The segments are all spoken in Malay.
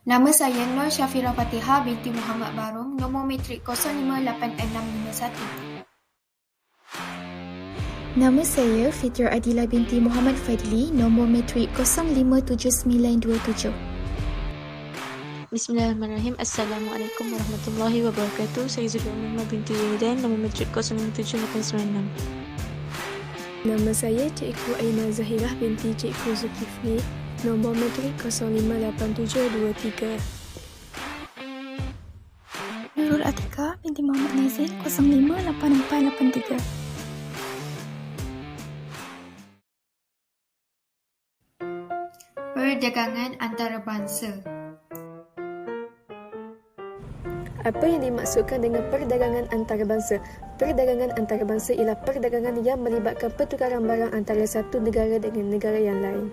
Nama saya Nur Syafira Fatihah binti Muhammad Barum, nombor matrik 058651. Nama saya Fitra Adila binti Muhammad Fadli, nombor matrik 057927. Bismillahirrahmanirrahim. Assalamualaikum warahmatullahi wabarakatuh. Saya Zulia Muhammad binti Yaidan, nombor matrik 057896. Nama saya Cikgu Aina Zahirah binti Cikgu Zulkifli, nombor matrik 058723. Nurul Atika binti Muhammad Nazil, 058483. Perdagangan antarabangsa. Apa yang dimaksudkan dengan perdagangan antarabangsa? Perdagangan antarabangsa ialah perdagangan yang melibatkan pertukaran barang antara satu negara dengan negara yang lain.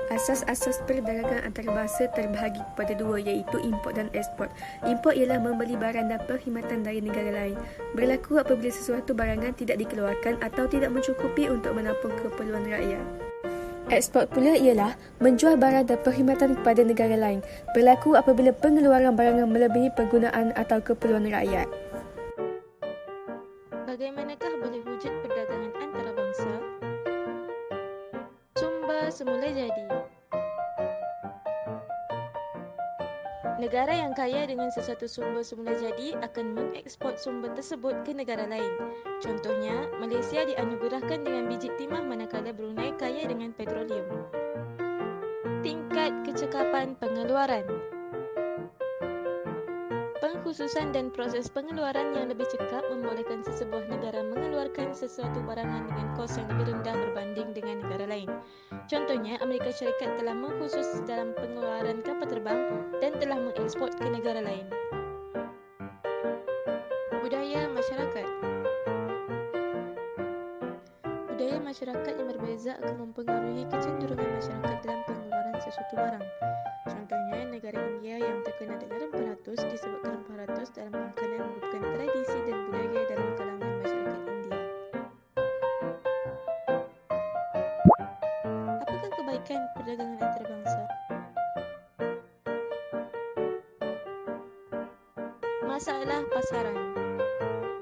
Asas-asas perdagangan antarabangsa terbahagi kepada dua, iaitu import dan ekspor. Import ialah membeli barang dan perkhidmatan dari negara lain. Berlaku apabila sesuatu barangan tidak dikeluarkan atau tidak mencukupi untuk menampung keperluan rakyat. Ekspor pula ialah menjual barang dan perkhidmatan kepada negara lain. Berlaku apabila pengeluaran barangan melebihi penggunaan atau keperluan rakyat. Bagaimanakah boleh wujud perdagangan antarabangsa? Sumber semula jadi. Negara yang kaya dengan sesuatu sumber semula jadi akan mengeksport sumber tersebut ke negara lain. Contohnya, Malaysia dianugerahkan dengan biji timah manakala Brunei kaya dengan petroleum. Tingkat kecekapan pengeluaran. Pengkhususan dan proses pengeluaran yang lebih cekap membolehkan sesebuah negara mengeluarkan sesuatu barangan dengan kos yang lebih rendah berbanding dengan negara lain. Contohnya, Amerika Syarikat telah mengkhusus dalam pengeluaran kapal terbang dan telah mengeksport ke negara lain. Budaya masyarakat. Budaya masyarakat yang berbeza akan mempengaruhi kecenderungan masyarakat dalam pengeluaran sesuatu barang. Contohnya, negara India yang terkenal dengan rempah ratus disebutkan rempah ratus dalam makanan merupakan tradisi dan budaya dalam kalangan masyarakat India. Apakah kebaikan perdagangan antarabangsa? Masalah pasaran.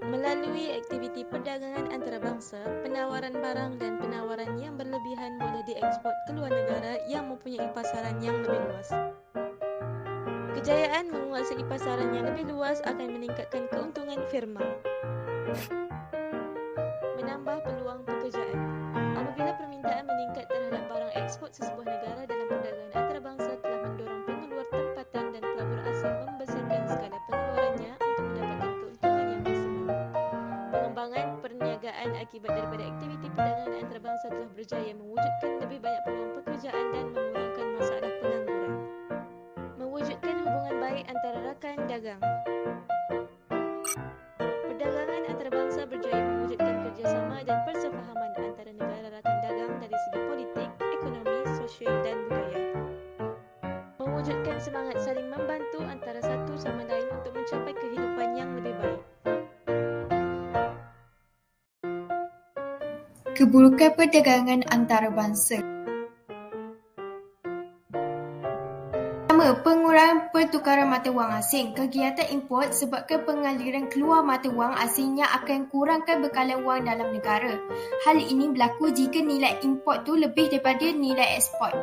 Melalui aktiviti perdagangan antarabangsa, penawaran barang dan penawaran yang berlebihan boleh dieksport ke luar negara yang mempunyai pasaran yang lebih luas. Kejayaan menguasai pasaran yang lebih luas akan meningkatkan keuntungan firma. Menambah peluang pekerjaan. Apabila permintaan meningkat terhadap barang ekspor sesebuah negara dalam perdagangan antarabangsa telah mendorong pengeluar tempatan dan pelabur asing membesarkan skala pengeluarannya untuk mendapatkan keuntungan yang maksimum. Pengembangan perniagaan akibat daripada aktiviti perdagangan antarabangsa telah berjaya mewujudkan lebih banyak peluang pekerjaan dan mengurangkan masalah pengangguran. Mewujudkan hubungan baik antara rakan dagang. Perdagangan antarabangsa berjaya mewujudkan kerjasama dan persefahaman antara negara rakan dagang dari segi politik, ekonomi, sosial dan budaya. Mewujudkan semangat saling membantu antara satu sama lain untuk mencapai kehidupan yang lebih baik. Keburukan perdagangan antarabangsa. Pertama, pengurangan pertukaran mata wang asing. Kegiatan import sebabkan pengaliran keluar mata wang asingnya akan kurangkan bekalan wang dalam negara. Hal ini berlaku jika nilai import tu lebih daripada nilai ekspor.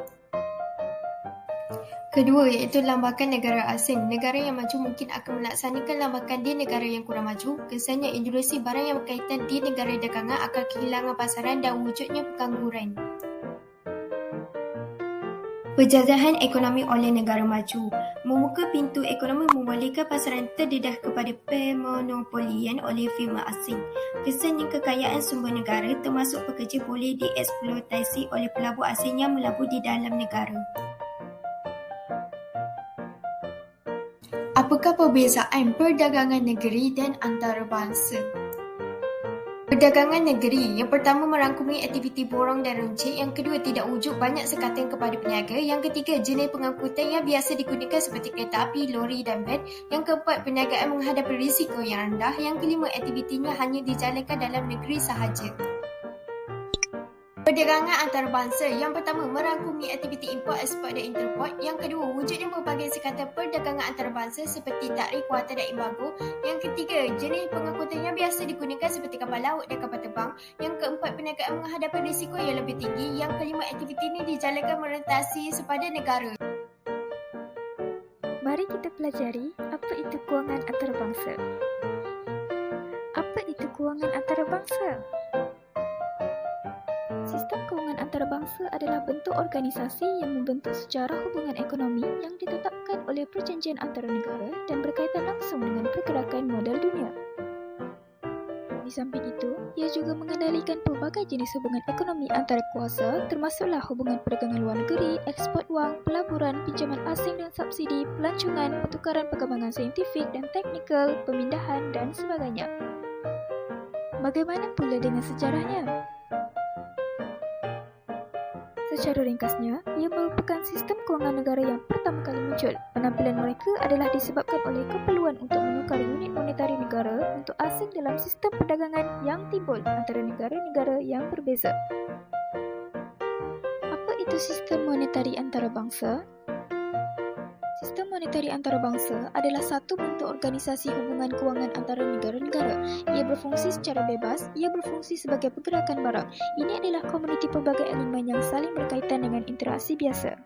Kedua, iaitu lambakan negara asing. Negara yang maju mungkin akan melaksanakan lambakan di negara yang kurang maju. Kesannya introduksi barang yang berkaitan di negara dagangan akan kehilangan pasaran dan wujudnya pengangguran. Penjajahan ekonomi oleh negara maju. Membuka pintu ekonomi membolehkan pasaran terdedah kepada pemonopolian oleh firma asing. Kesannya kekayaan sumber negara termasuk pekerja boleh dieksploitasi oleh pelabur asing yang melabur di dalam negara. Apakah perbezaan perdagangan negeri dan antarabangsa? Perdagangan negeri, yang pertama merangkumi aktiviti borong dan runcit, yang kedua tidak wujud banyak sekatan kepada peniaga, yang ketiga jenis pengangkutan yang biasa digunakan seperti kereta api, lori dan van, yang keempat perniagaan menghadapi risiko yang rendah, yang kelima aktivitinya hanya dijalankan dalam negeri sahaja. Perdagangan antarabangsa. Yang pertama, merangkumi aktiviti import, ekspor dan interport. Yang kedua, wujudnya berbagai sekatan perdagangan antarabangsa seperti takrif kuartal dan embargo. Yang ketiga, jenis pengangkutan yang biasa digunakan seperti kapal laut dan kapal terbang. Yang keempat, perniagaan menghadapi risiko yang lebih tinggi. Yang kelima, aktiviti ini dijalankan merentasi sepada negara. Mari kita pelajari apa itu kewangan antarabangsa. Apa itu kewangan antarabangsa? Sistem kewangan antarabangsa adalah bentuk organisasi yang membentuk sejarah hubungan ekonomi yang ditetapkan oleh perjanjian antara negara dan berkaitan langsung dengan pergerakan modal dunia. Di samping itu, ia juga mengendalikan pelbagai jenis hubungan ekonomi antara kuasa, termasuklah hubungan perdagangan luar negeri, ekspor wang, pelaburan, pinjaman asing dan subsidi, pelancongan, pertukaran perkembangan saintifik dan teknikal, pemindahan dan sebagainya. Bagaimana pula dengan sejarahnya? Secara ringkasnya, ia merupakan sistem kewangan negara yang pertama kali muncul. Penampilan mereka adalah disebabkan oleh keperluan untuk menukar unit monetari negara untuk asing dalam sistem perdagangan yang timbul antara negara-negara yang berbeza. Apa itu sistem monetari antarabangsa? Sistem monetari antarabangsa adalah satu bentuk organisasi hubungan kewangan antara negara-negara. Ia berfungsi secara bebas, ia berfungsi sebagai pergerakan barang. Ini adalah komuniti pelbagai elemen yang saling berkaitan dengan interaksi biasa.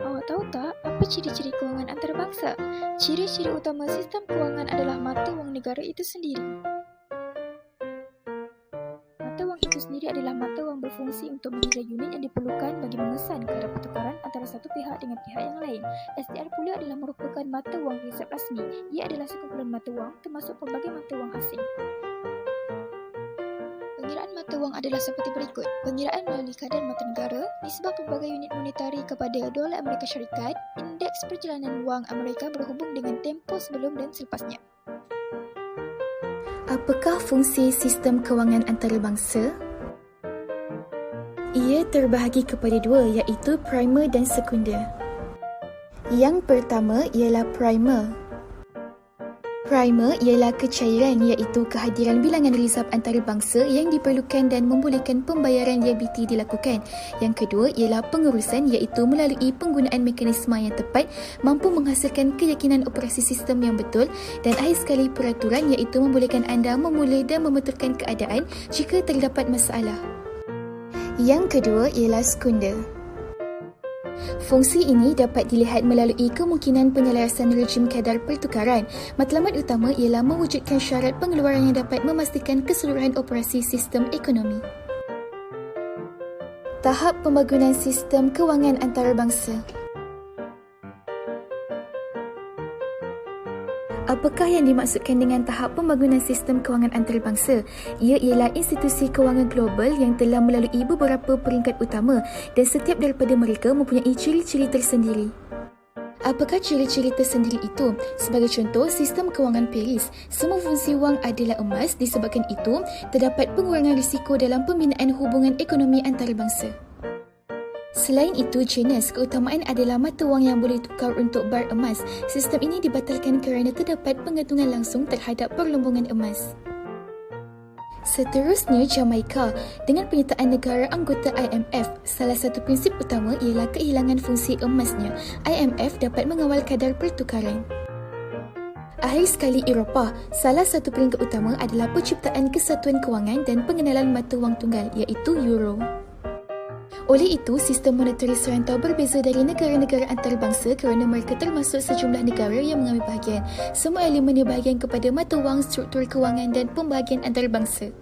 Awak tahu tak apa ciri-ciri kewangan antarabangsa? Ciri-ciri utama sistem kewangan adalah mata wang negara itu sendiri. Mata wang itu sendiri adalah mata wang berfungsi untuk mengira unit yang diperlukan bagi mengesan kadar pertukaran antara satu pihak dengan pihak yang lain. SDR pula adalah merupakan mata wang resep rasmi. Ia adalah sekumpulan mata wang termasuk pelbagai mata wang asing. Pengiraan mata wang adalah seperti berikut. Pengiraan melalui kadar mata negara, nisbah pelbagai unit monetari kepada dolar Amerika Syarikat, indeks perjalanan wang Amerika berhubung dengan tempoh sebelum dan selepasnya. Apakah fungsi sistem kewangan antarabangsa? Ia terbahagi kepada dua, iaitu primer dan sekunder. Yang pertama ialah primer. Primer ialah kecairan, iaitu kehadiran bilangan reserve antarabangsa yang diperlukan dan membolehkan pembayaran liability dilakukan. Yang kedua ialah pengurusan, iaitu melalui penggunaan mekanisme yang tepat mampu menghasilkan keyakinan operasi sistem yang betul, dan akhir sekali peraturan, iaitu membolehkan anda memulai dan membetulkan keadaan jika terdapat masalah. Yang kedua ialah sekunder. Fungsi ini dapat dilihat melalui kemungkinan penyelarasan rejim kadar pertukaran. Matlamat utama ialah mewujudkan syarat pengeluaran yang dapat memastikan keseluruhan operasi sistem ekonomi. Tahap pembangunan sistem kewangan antarabangsa. Apakah yang dimaksudkan dengan tahap pembangunan sistem kewangan antarabangsa? Ia ialah institusi kewangan global yang telah melalui beberapa peringkat utama dan setiap daripada mereka mempunyai ciri-ciri tersendiri. Apakah ciri-ciri tersendiri itu? Sebagai contoh, sistem kewangan Paris. Semua fungsi wang adalah emas, disebabkan itu terdapat pengurangan risiko dalam pembinaan hubungan ekonomi antarabangsa. Selain itu, jenis keutamaan adalah mata wang yang boleh tukar untuk bar emas. Sistem ini dibatalkan kerana terdapat pengantungan langsung terhadap perlombongan emas. Seterusnya, Jamaika. Dengan penyertaan negara anggota IMF, salah satu prinsip utama ialah kehilangan fungsi emasnya. IMF dapat mengawal kadar pertukaran. Akhir sekali, Eropah. Salah satu peringkat utama adalah penciptaan kesatuan kewangan dan pengenalan mata wang tunggal, iaitu Euro. Oleh itu, sistem monetari serantau berbeza dari negara-negara antarabangsa kerana mereka termasuk sejumlah negara yang mengambil bahagian. Semua elemen yang bahagian kepada mata wang, struktur kewangan dan pembahagian antarabangsa.